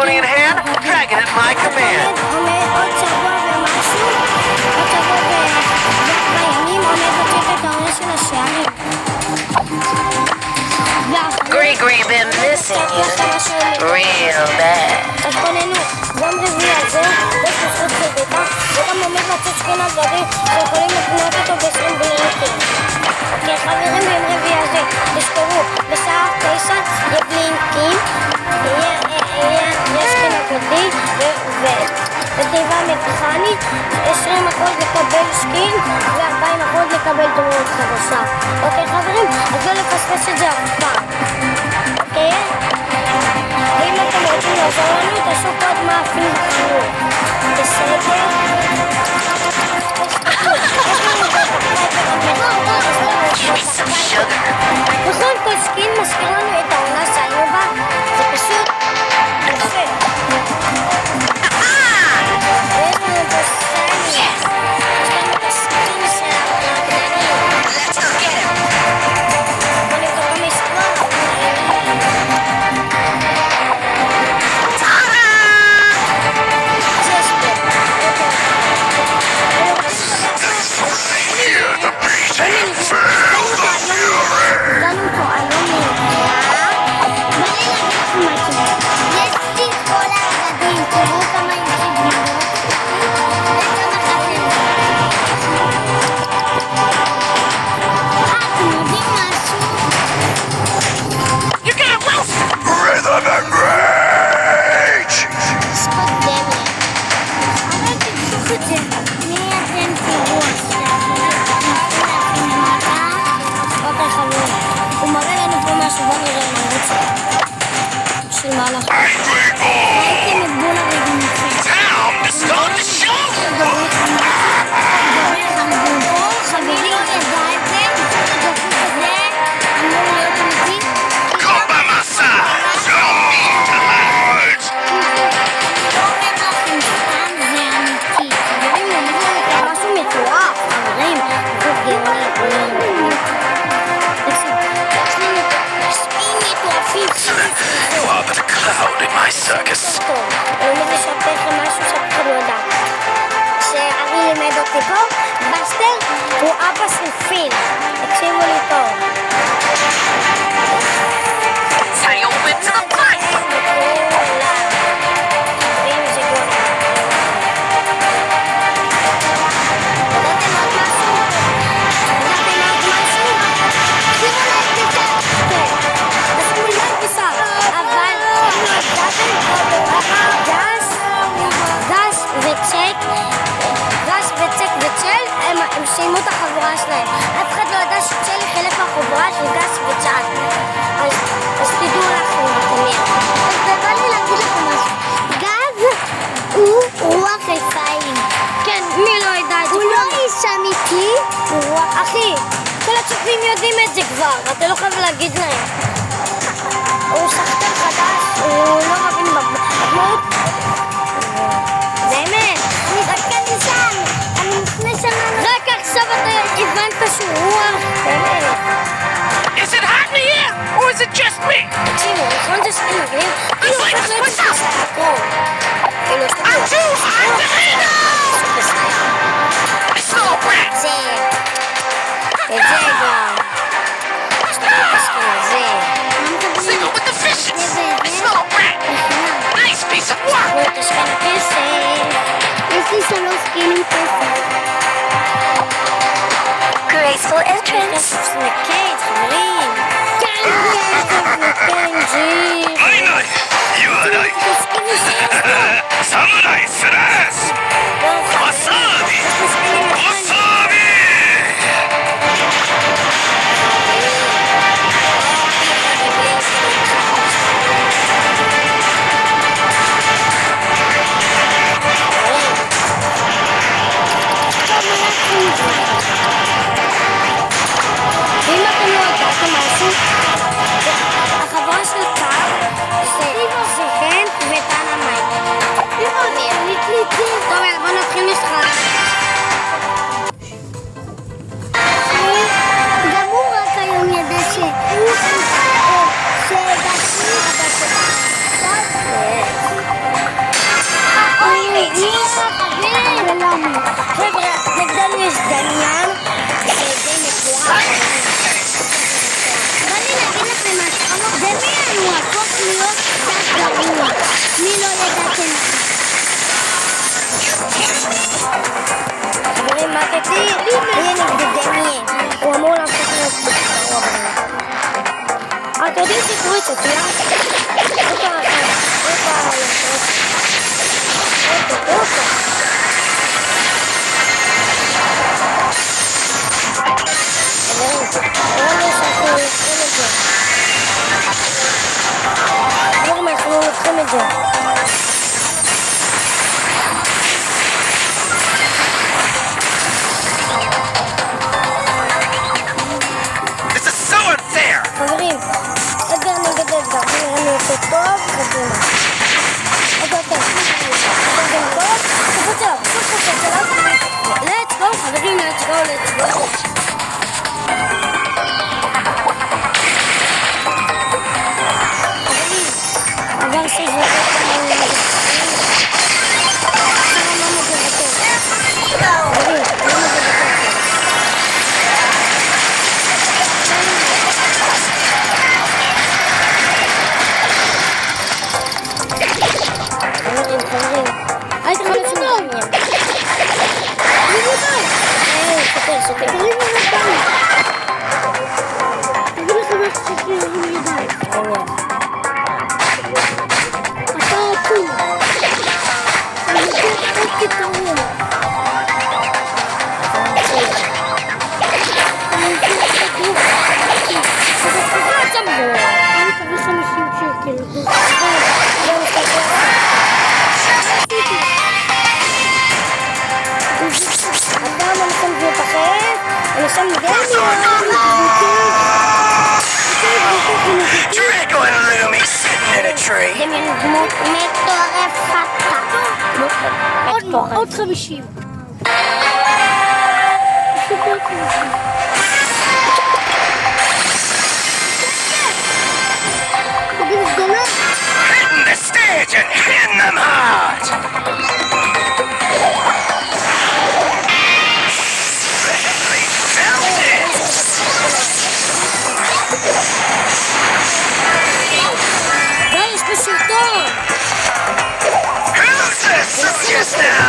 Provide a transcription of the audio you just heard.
in hand, dragon at my command. עומד עוד שבוע ומשהו, עוד שבוע וימים עומד בצ'ק את העונה של השערים. Gregory been missing you real bad. אז פנינו יום רביעי הזה, יש בזכות חזקה, וגם עומד לצאת שכונה גבי שיכולים לקנות אותו ב-20 בליטר. אוקיי חברים, ביום רביעי הזה, תזכרו, בשעה 9 יהיה בלינקים, יש כאן גדי ותיבה מכנית, 20% לקבל סקין ו40% לקבל דמות חדשה. אוקיי חברים, אז לא לפספס את זה אף פעם. אוקיי? ואם אתם רוצים לעזור לנו, תעשו קוד מאפים בחיור. בסדר? בכל כל סקין מזכיר לנו את העונה שהיינו בה, זה פשוט יפה. ויש לנו את הסקין, יש לנו את הסקין של העונה. בוא נבדוק במספר. סיימו את החבורה שלהם. אף אחד לא ידע שצ'לי חלק מהחבורה של גס וצ'אט. אז תדעו לכם, אז בא לי להגיד לכם משהו. גז הוא רוח רפאים. כן, מי לא ידע את זה? הוא לא איש אמיתי, הוא רוח... אחי, כל הצופים יודעים את זה כבר, אתה לא חייב להגיד להם. הוא שחקן חדש, הוא לא מבין בדמות. באמת, אני שחקן ניסן, אני לפני שנה... רק עכשיו אתה הבנת שהוא רוח, באמת. Is it hot in here, or is it just me? תקשיבו, נכון זה שחקן מגניב? כאילו הופך להיות ספסקור. I'm too hot to handle! Slow brat! זה... את זה גם. יש לי את הסקין הזה. Single with the fishes! Slow brat! Nice piece of work! ואת השכן כסף. יש לי 3 סקינים כסף. Graceful entrance. סנקייט, חברים. כן, ג'י. ないない言わない侍スラッシュわさびわさびואם אתם לא יודעתם משהו, החברה של קאר נגדני. הוא אמור להפוך להיות גרוע בנו. אתם יודעים שקורית סופיה? אוטו. אנחנו לוקחים את זה. חברים, אדגר נגד אדגר, אני עושה טוב, קדימה. אדגר טוב, קפוץ אליו, let's go, חברים, let's go. חברים, עבר שזה Draco and Lumi sitting in a tree. עוד 50. Hitting the stage and hitting them hard. Badly felt it. די, יש פה סרטון. Who's this? It's just now.